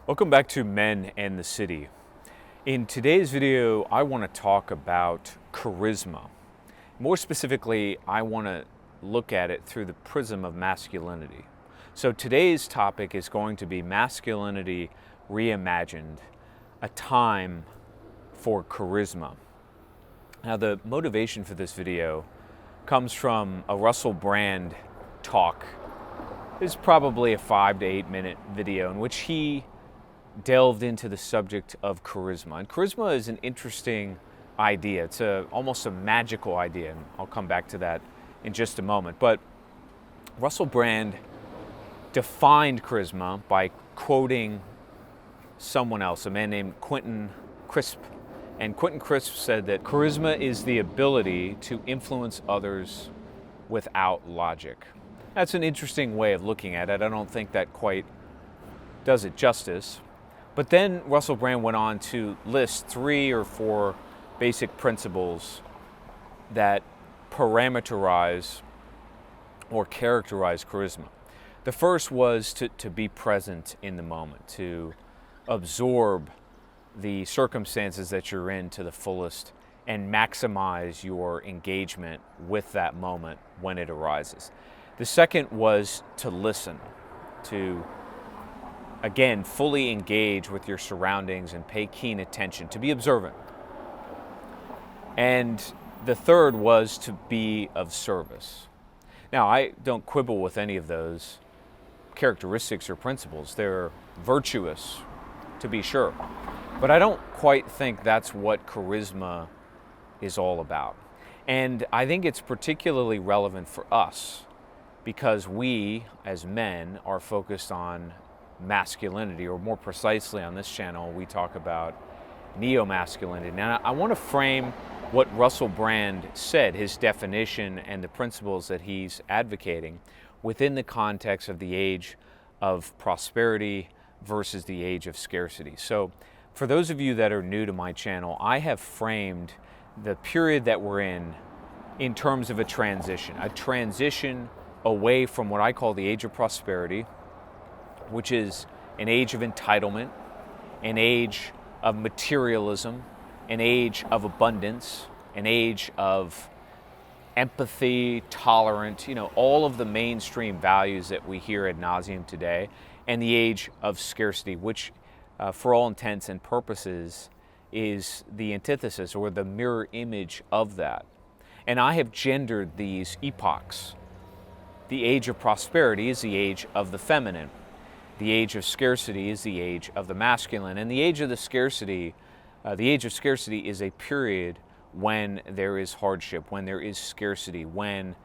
Welcome back to Men and the City. In today's video, I want to talk about charisma. More specifically, I want to look at it through the prism of masculinity. So today's topic is going to be Masculinity Reimagined, a time for charisma. Now, the motivation for this video comes from a Russell Brand talk. It's probably a 5 to 8 minute video in which he delved into the subject of charisma. And charisma is an interesting idea. It's almost a magical idea, and I'll come back to that in just a moment. But Russell Brand defined charisma by quoting someone else, a man named Quentin Crisp. And Quentin Crisp said that charisma is the ability to influence others without logic. That's an interesting way of looking at it. I don't think that quite does it justice. But then Russell Brand went on to list 3 or 4 basic principles that parameterize or characterize charisma. The first was to be present in the moment, to absorb the circumstances that you're in to the fullest and maximize your engagement with that moment when it arises. The second was to listen, to again, fully engage with your surroundings and pay keen attention, to be observant. And the third was to be of service. Now, I don't quibble with any of those characteristics or principles. They're virtuous, to be sure. But I don't quite think that's what charisma is all about. And I think it's particularly relevant for us because we, as men, are focused on masculinity, or more precisely on this channel, we talk about Neo-Masculinity. Now, I want to frame what Russell Brand said, his definition and the principles that he's advocating within the context of the age of prosperity versus the age of scarcity. So for those of you that are new to my channel, I have framed the period that we're in terms of a transition away from what I call the age of prosperity, which is an age of entitlement, an age of materialism, an age of abundance, an age of empathy, tolerant, all of the mainstream values that we hear ad nauseum today, and the age of scarcity, which for all intents and purposes is the antithesis or the mirror image of that. And I have gendered these epochs. The age of prosperity is the age of the feminine. The age of scarcity is the age of the masculine. And the age of scarcity is a period when there is hardship, when there is scarcity, when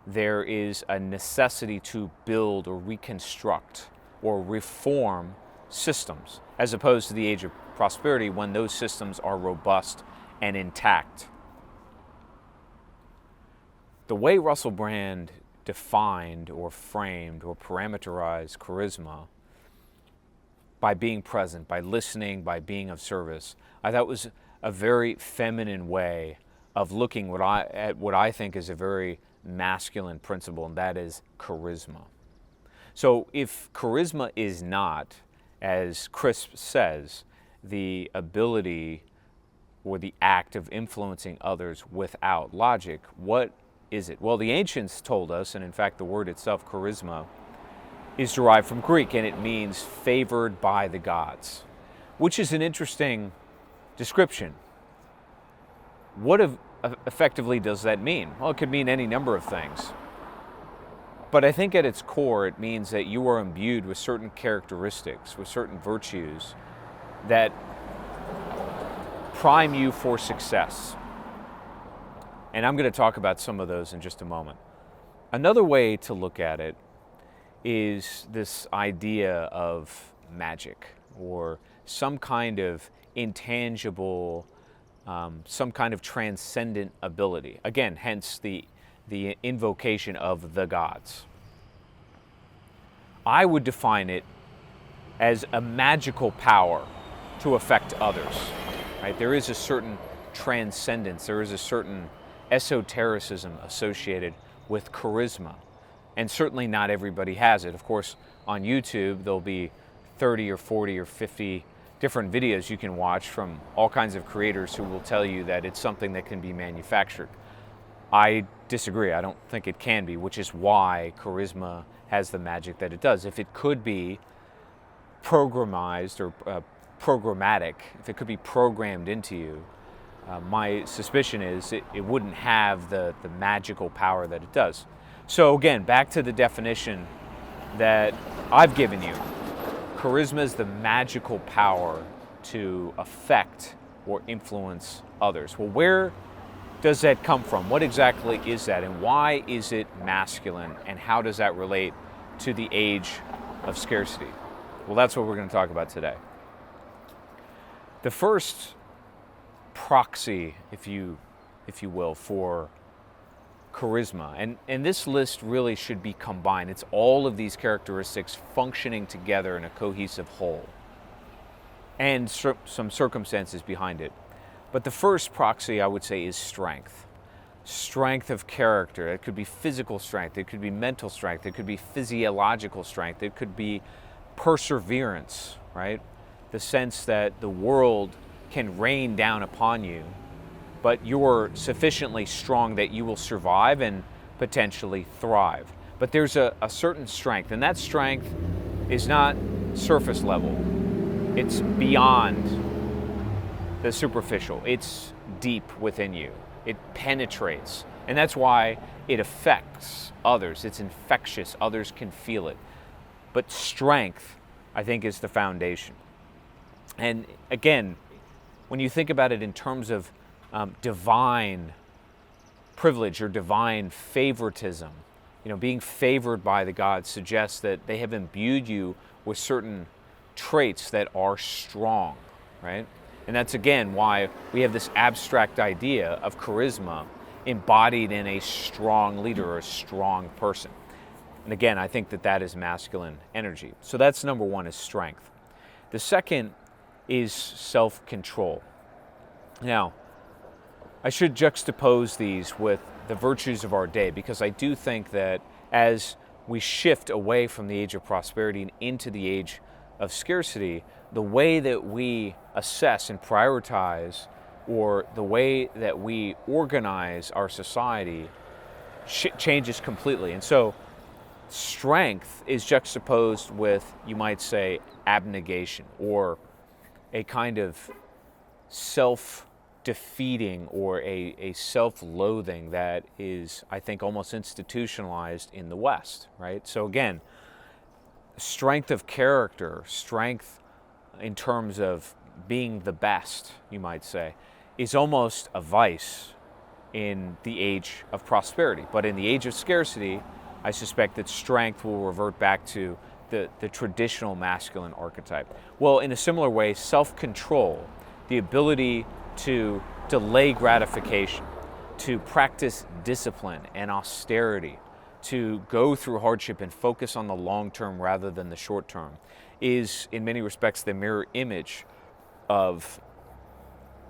there is a necessity to build or reconstruct or reform systems, as opposed to the age of prosperity when those systems are robust and intact. The way Russell Brand defined or framed or parameterized charisma, by being present, by listening, by being of service, I thought was a very feminine way of looking at what I think is a very masculine principle, and that is charisma. So if charisma is not, as Crisp says, the ability or the act of influencing others without logic, what is it? Well, the ancients told us, and in fact the word itself, charisma, is derived from Greek, and it means favored by the gods, which is an interesting description. What effectively does that mean? Well, it could mean any number of things. But I think at its core, it means that you are imbued with certain characteristics, with certain virtues that prime you for success. And I'm going to talk about some of those in just a moment. Another way to look at it is this idea of magic or some kind of intangible, some kind of transcendent ability. Again, hence the invocation of the gods. I would define it as a magical power to affect others. Right? There is a certain transcendence, there is a certain esotericism associated with charisma. And certainly not everybody has it. Of course, on YouTube, there'll be 30 or 40 or 50 different videos you can watch from all kinds of creators who will tell you that it's something that can be manufactured. I disagree. I don't think it can be, which is why charisma has the magic that it does. If it could be programmized or programmatic, if it could be programmed into you, my suspicion is it wouldn't have the magical power that it does. So again, back to the definition that I've given you. Charisma is the magical power to affect or influence others. Well, where does that come from? What exactly is that? And why is it masculine? And how does that relate to the age of scarcity? Well, that's what we're going to talk about today. The first proxy, if you will, for charisma, and this list really should be combined. It's all of these characteristics functioning together in a cohesive whole, and some circumstances behind it. But the first proxy, I would say, is strength. Strength of character. It could be physical strength, it could be mental strength, it could be physiological strength, it could be perseverance, right? The sense that the world can rain down upon you, but you're sufficiently strong that you will survive and potentially thrive. But there's a certain strength, and that strength is not surface level. It's beyond the superficial. It's deep within you. It penetrates, and that's why it affects others. It's infectious. Others can feel it. But strength, I think, is the foundation. And again, when you think about it in terms of divine privilege or divine favoritism, being favored by the gods suggests that they have imbued you with certain traits that are strong, right? And that's again why we have this abstract idea of charisma embodied in a strong leader or a strong person. And again, I think that is masculine energy. So that's number one, is strength. The second is self-control. Now, I should juxtapose these with the virtues of our day, because I do think that as we shift away from the age of prosperity and into the age of scarcity, the way that we assess and prioritize, or the way that we organize our society changes completely. And so strength is juxtaposed with, you might say, abnegation, or a kind of self-defeating or a self-loathing that is, I think, almost institutionalized in the West, right? So again, strength of character, strength in terms of being the best, you might say, is almost a vice in the age of prosperity. But in the age of scarcity, I suspect that strength will revert back to the traditional masculine archetype. Well, in a similar way, self-control, the ability to delay gratification, to practice discipline and austerity, to go through hardship and focus on the long term rather than the short term, is in many respects the mirror image of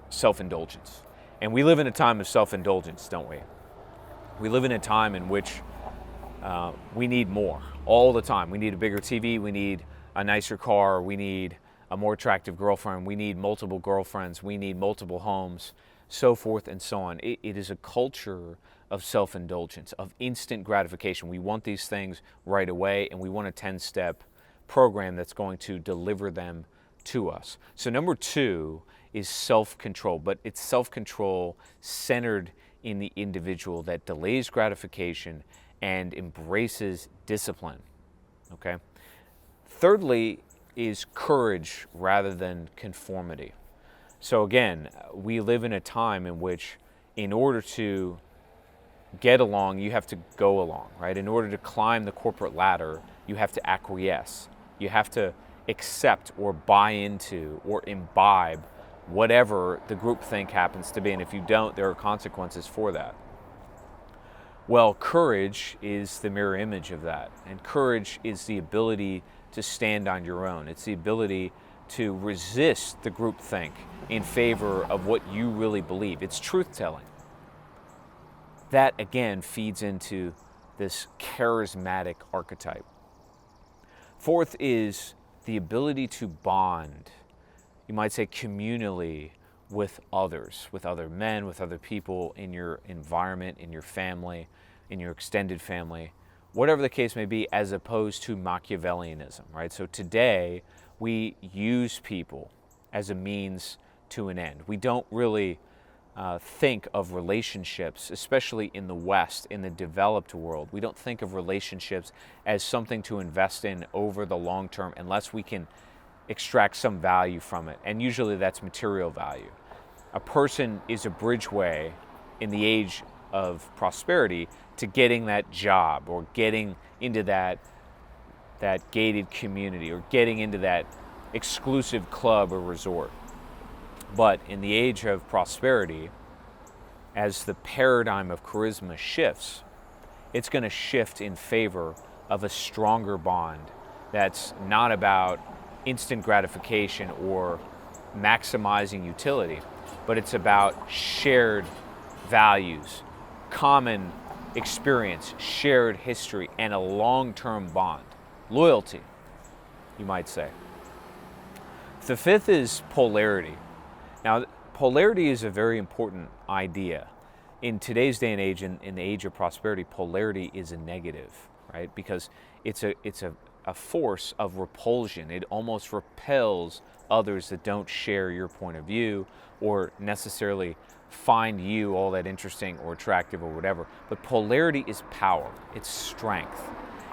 self-indulgence. And we live in a time of self-indulgence, don't we? We live in a time in which we need more all the time. We need a bigger TV, we need a nicer car, we need a more attractive girlfriend, we need multiple girlfriends, we need multiple homes, so forth and so on. It is a culture of self-indulgence, of instant gratification. We want these things right away, and we want a 10-step program that's going to deliver them to us. So number two is self-control, but it's self-control centered in the individual that delays gratification and embraces discipline, okay? Thirdly is courage rather than conformity. So again, we live in a time in which in order to get along, you have to go along, right? In order to climb the corporate ladder, you have to acquiesce. You have to accept or buy into or imbibe whatever the groupthink happens to be. And if you don't, there are consequences for that. Well, courage is the mirror image of that. And courage is the ability to stand on your own. It's the ability to resist the groupthink in favor of what you really believe. It's truth-telling. That, again, feeds into this charismatic archetype. Fourth is the ability to bond, you might say communally, with others, with other men, with other people in your environment, in your family, in your extended family, whatever the case may be, as opposed to Machiavellianism, right? So today, we use people as a means to an end. We don't really think of relationships, especially in the West, in the developed world. We don't think of relationships as something to invest in over the long term unless we can extract some value from it. And usually that's material value. A person is a bridgeway in the age of prosperity to getting that job or getting into that gated community or getting into that exclusive club or resort. But in the age of prosperity, as the paradigm of charisma shifts, it's going to shift in favor of a stronger bond that's not about instant gratification or maximizing utility, but it's about shared values, common experience, shared history, and a long-term bond. Loyalty, you might say. The fifth is polarity. Now, polarity is a very important idea. In today's day and age, in the age of prosperity, polarity is a negative, right? Because it's a force of repulsion. It almost repels others that don't share your point of view or necessarily find you all that interesting or attractive or whatever. But polarity is power, it's strength.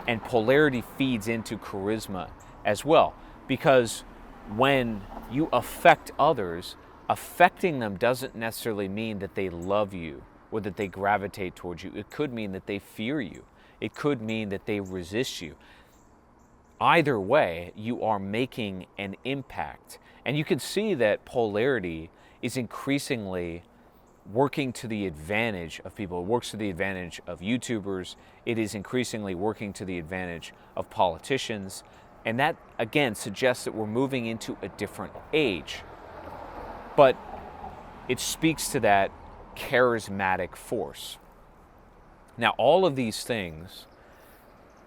And polarity feeds into charisma as well. Because when you affect others, affecting them doesn't necessarily mean that they love you or that they gravitate towards you. It could mean that they fear you. It could mean that they resist you. Either way, you are making an impact. And you can see that polarity is increasingly working to the advantage of people. It works to the advantage of YouTubers. It is increasingly working to the advantage of politicians. And that, again, suggests that we're moving into a different age. But it speaks to that charismatic force. Now, all of these things,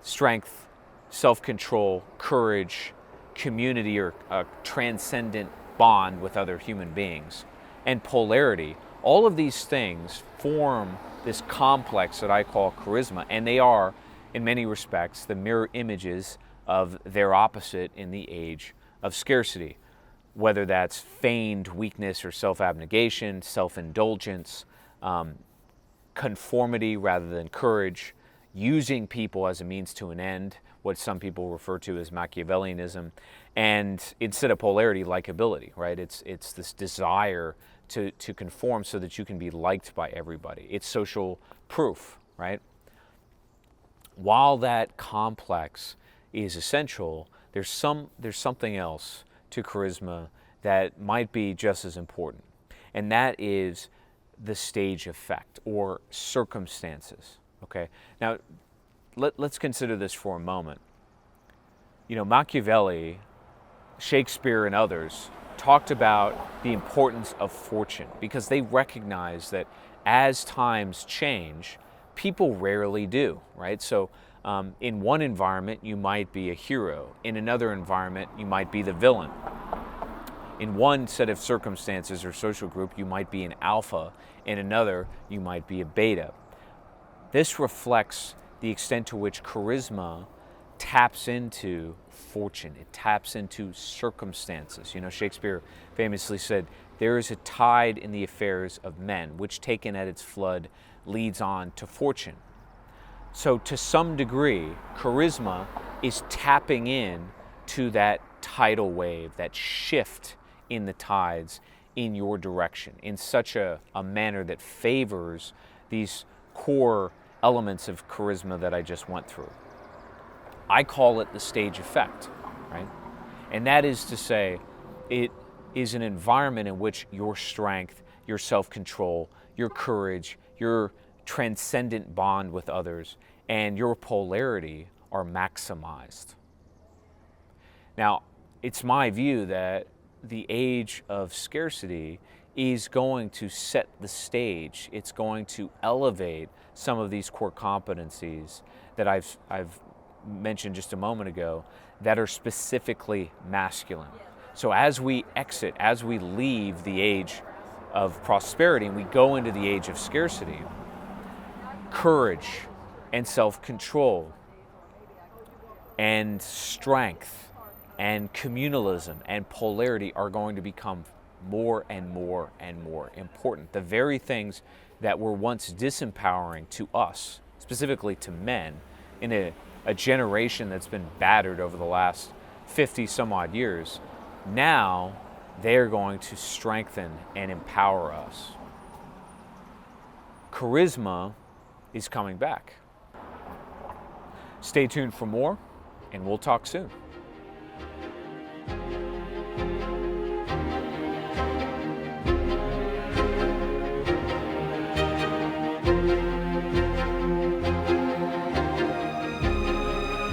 strength, self-control, courage, community, or a transcendent bond with other human beings, and polarity, all of these things form this complex that I call charisma, and they are, in many respects, the mirror images of their opposite in the age of scarcity, whether that's feigned weakness or self-abnegation, self-indulgence, conformity rather than courage, using people as a means to an end, what some people refer to as Machiavellianism, and instead of polarity, likability, right? It's this desire to conform so that you can be liked by everybody. It's social proof, right? While that complex is essential, there's something else to charisma that might be just as important, and that is the stage effect or circumstances. Okay, now let's consider this for a moment. You know, Machiavelli, Shakespeare, and others talked about the importance of fortune because they recognize that as times change, people rarely do, right? So in one environment, you might be a hero. In another environment, you might be the villain. In one set of circumstances or social group, you might be an alpha. In another, you might be a beta. This reflects the extent to which charisma taps into fortune. It taps into circumstances. You know, Shakespeare famously said, "There is a tide in the affairs of men, which taken at its flood leads on to fortune." So to some degree, charisma is tapping in to that tidal wave, that shift in the tides in your direction in such a manner that favors these core elements of charisma that I just went through. I call it the stage effect, right? And that is to say, it is an environment in which your strength, your self-control, your courage, your transcendent bond with others, and your polarity are maximized. Now, it's my view that the age of scarcity is going to set the stage. It's going to elevate some of these core competencies that I've mentioned just a moment ago, that are specifically masculine. So as we exit, as we leave the age of prosperity and we go into the age of scarcity, courage and self-control and strength and communalism and polarity are going to become more and more and more important. The very things that were once disempowering to us, specifically to men, in a generation that's been battered over the last 50 some odd years, now they're going to strengthen and empower us. Charisma is coming back. Stay tuned for more, and we'll talk soon.